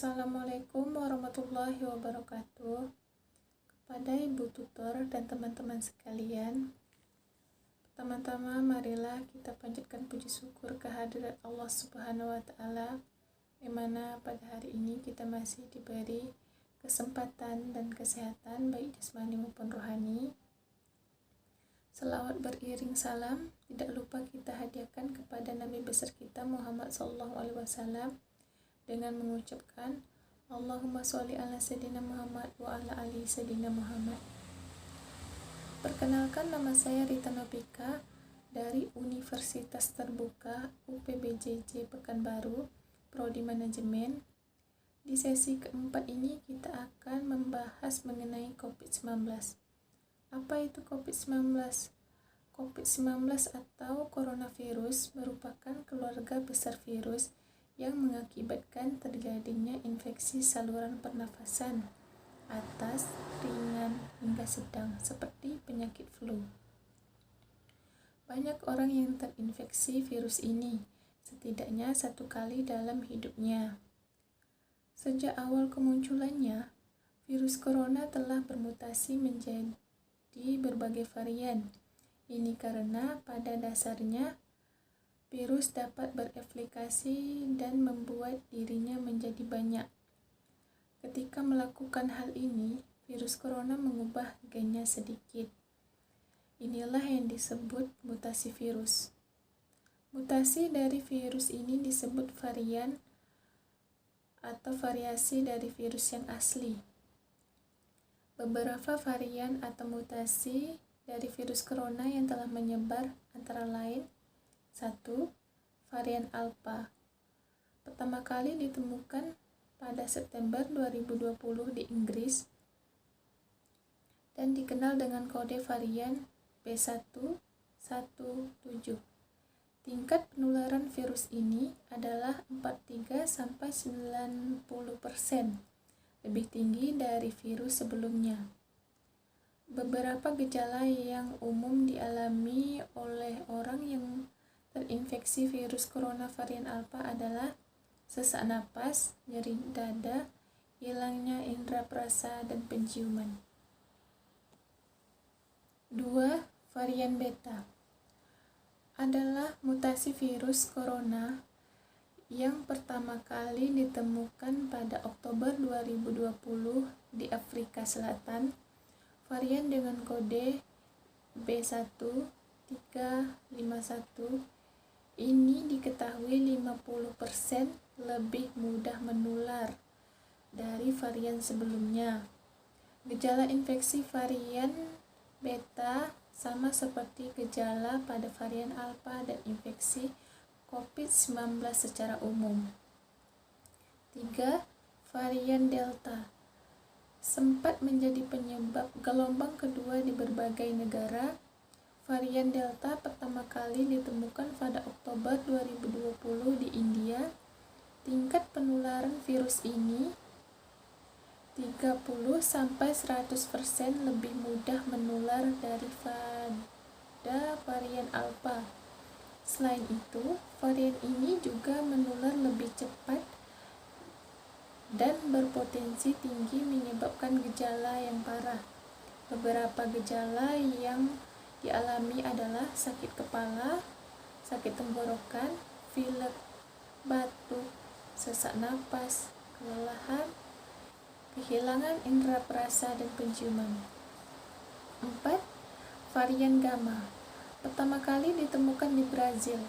Assalamualaikum warahmatullahi wabarakatuh. Kepada Ibu Tutor dan teman-teman sekalian, pertama-tama marilah kita panjatkan puji syukur kehadirat Allah Subhanahu wa Ta'ala, yang mana pada hari ini kita masih diberi kesempatan dan kesehatan baik jasmani maupun rohani. Selawat beriring salam tidak lupa kita hadiahkan kepada Nabi besar kita Muhammad SAW dengan mengucapkan Allahumma sholli ala Sayyidina Muhammad wa ala ali Sayyidina Muhammad. Perkenalkan, nama saya Rita Nopika dari Universitas Terbuka UPBJJ Pekanbaru, Prodi Manajemen. Di sesi keempat ini kita akan membahas mengenai COVID-19. Apa itu COVID-19? COVID-19 atau coronavirus merupakan keluarga besar virus yang mengakibatkan terjadinya infeksi saluran pernafasan atas, ringan, hingga sedang seperti penyakit flu. Banyak orang yang terinfeksi virus ini, setidaknya satu kali dalam hidupnya. Sejak awal kemunculannya, virus corona telah bermutasi menjadi berbagai varian. Ini karena pada dasarnya virus dapat bereplikasi dan membuat dirinya menjadi banyak. Ketika melakukan hal ini, virus corona mengubah gennya sedikit. Inilah yang disebut mutasi virus. Mutasi dari virus ini disebut varian atau variasi dari virus yang asli. Beberapa varian atau mutasi dari virus corona yang telah menyebar antara lain: 1. Varian Alpha. Pertama kali ditemukan pada September 2020 di Inggris dan dikenal dengan kode varian B117. Tingkat penularan virus ini adalah 43-90%, lebih tinggi dari virus sebelumnya. Beberapa gejala yang umum dialami oleh orang yang terinfeksi virus corona varian Alpha adalah sesak napas, nyeri dada, hilangnya indera perasa dan penciuman. 2. Varian Beta adalah mutasi virus corona yang pertama kali ditemukan pada Oktober 2020 di Afrika Selatan. Varian dengan kode B1351 ini diketahui 50% lebih mudah menular dari varian sebelumnya. Gejala infeksi varian beta sama seperti gejala pada varian alpha dan infeksi COVID-19 secara umum. 3. Varian delta sempat menjadi penyebab gelombang kedua di berbagai negara. Varian Delta pertama kali ditemukan pada Oktober 2020 di India. Tingkat penularan virus ini 30-100% lebih mudah menular daripada varian Alpha. Selain itu, varian ini juga menular lebih cepat dan berpotensi tinggi menyebabkan gejala yang parah. Beberapa gejala yang dialami adalah sakit kepala, sakit tenggorokan, pilek, batuk, sesak napas, kelelahan, kehilangan indera perasa dan penciuman. 4. Varian Gamma pertama kali ditemukan di Brazil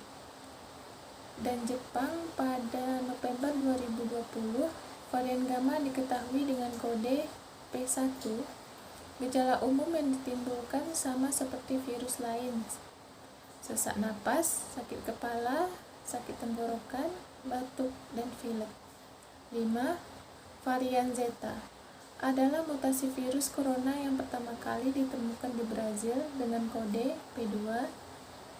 dan Jepang pada November 2020. Varian Gamma diketahui dengan kode P1. Gejala umum yang ditimbulkan sama seperti virus lain: sesak napas, sakit kepala, sakit tenggorokan, batuk, dan pilek. 5. Varian Zeta adalah mutasi virus corona yang pertama kali ditemukan di Brazil dengan kode P2.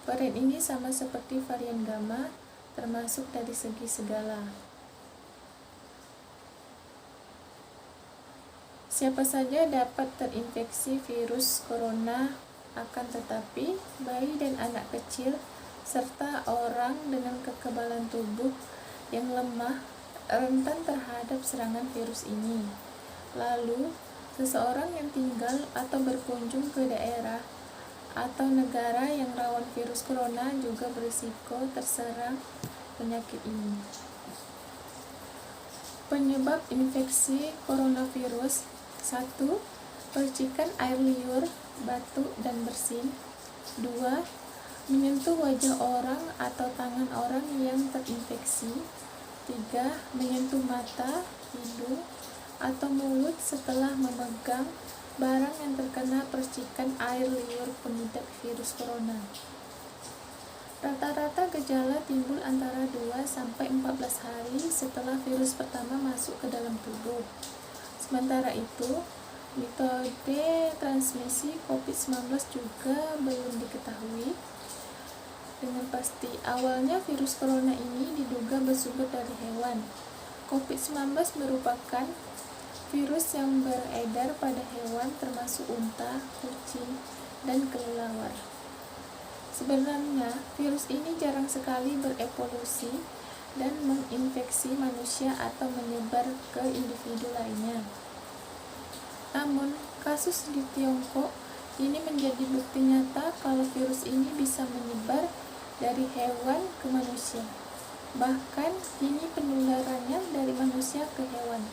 Varian ini sama seperti varian Gamma, termasuk dari segi segala. Siapa saja dapat terinfeksi virus corona, akan tetapi bayi dan anak kecil serta orang dengan kekebalan tubuh yang lemah rentan terhadap serangan virus ini. Lalu, seseorang yang tinggal atau berkunjung ke daerah atau negara yang rawan virus corona juga berisiko terserang penyakit ini. Penyebab infeksi coronavirus: 1. Percikan air liur, batuk, dan bersin. 2. Menyentuh wajah orang atau tangan orang yang terinfeksi. 3. Menyentuh mata, hidung, atau mulut setelah memegang barang yang terkena percikan air liur pengidap virus corona. Rata-rata gejala timbul antara 2-14 hari setelah virus pertama masuk ke dalam tubuh. Sementara itu, metode transmisi COVID-19 juga belum diketahui dengan pasti. Awalnya virus corona ini diduga bersumber dari hewan. COVID-19 merupakan virus yang beredar pada hewan termasuk unta, kucing, dan kelelawar. Sebenarnya, virus ini jarang sekali berevolusi dan menginfeksi manusia atau menyebar ke individu lainnya. Namun, kasus di Tiongkok ini menjadi bukti nyata kalau virus ini bisa menyebar dari hewan ke manusia. Bahkan, kini penularannya dari manusia ke hewan.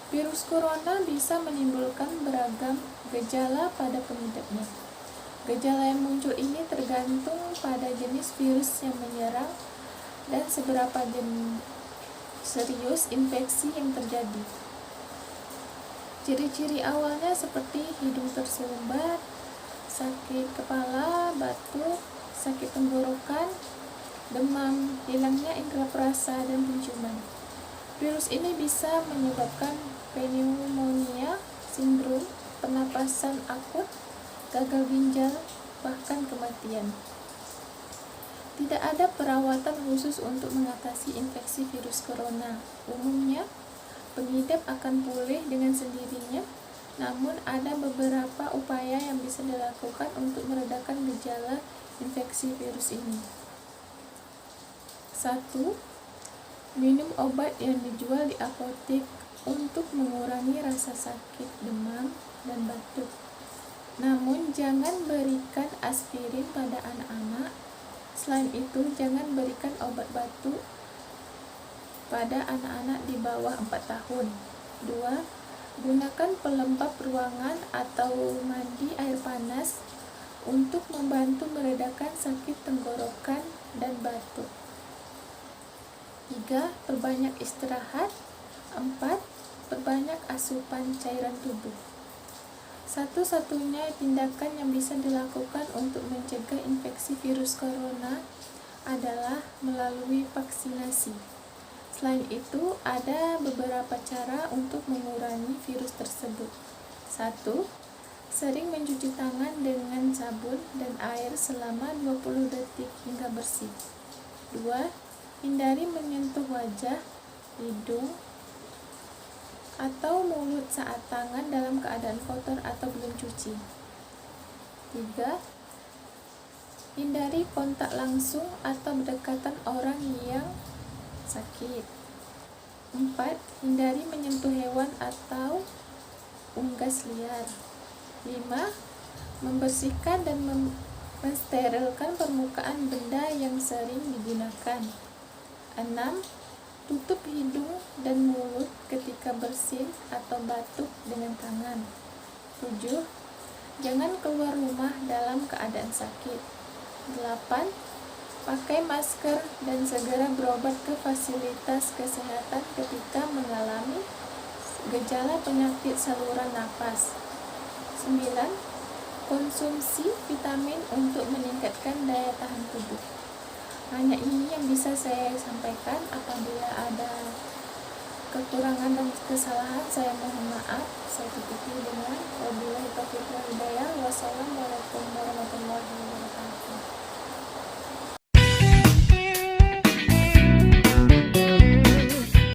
Virus corona bisa menimbulkan beragam gejala pada pengidapnya. Gejala yang muncul ini tergantung pada jenis virus yang menyerang dan seberapa serius infeksi yang terjadi. Ciri-ciri awalnya seperti hidung tersumbat, sakit kepala, batuk, sakit tenggorokan, demam, hilangnya indera perasa, dan penciuman. Virus ini bisa menyebabkan pneumonia, sindrom pernapasan akut, gagal ginjal, bahkan kematian. Tidak ada perawatan khusus untuk mengatasi infeksi virus corona. Umumnya, pengidap akan pulih dengan sendirinya, namun ada beberapa upaya yang bisa dilakukan untuk meredakan gejala infeksi virus ini. 1. Minum obat yang dijual di apotek untuk mengurangi rasa sakit, demam, dan batuk. Namun, jangan berikan aspirin pada anak-anak. Selain itu, jangan berikan obat batuk pada anak-anak di bawah 4 tahun. 2. Gunakan pelembab ruangan atau mandi air panas untuk membantu meredakan sakit tenggorokan dan batuk. 3. Perbanyak istirahat. 4. Perbanyak asupan cairan tubuh. Satu-satunya tindakan yang bisa dilakukan untuk mencegah infeksi virus corona adalah melalui vaksinasi. Selain itu, ada beberapa cara untuk mengurangi virus tersebut. 1. Sering mencuci tangan dengan sabun dan air selama 20 detik hingga bersih. 2. Hindari menyentuh wajah, hidung, atau mulut saat tangan dalam keadaan kotor atau belum cuci. 3. Hindari kontak langsung atau berdekatan orang yang sakit. 4. Hindari menyentuh hewan atau unggas liar. 5. Membersihkan dan mensterilkan permukaan benda yang sering digunakan. 6. Tutup hidung dan mulut ketika bersin atau batuk dengan tangan. 7. Jangan keluar rumah dalam keadaan sakit. 8. Pakai masker dan segera berobat ke fasilitas kesehatan ketika mengalami gejala penyakit saluran napas. 9. Konsumsi vitamin untuk meningkatkan daya tahan tubuh. Hanya ini yang bisa saya sampaikan. Apabila ada kekurangan dan kesalahan, saya mohon maaf. Saya tutupi dengan wabillahi taufiq wal hidayah. Wassalamualaikum warahmatullahi wabarakatuh.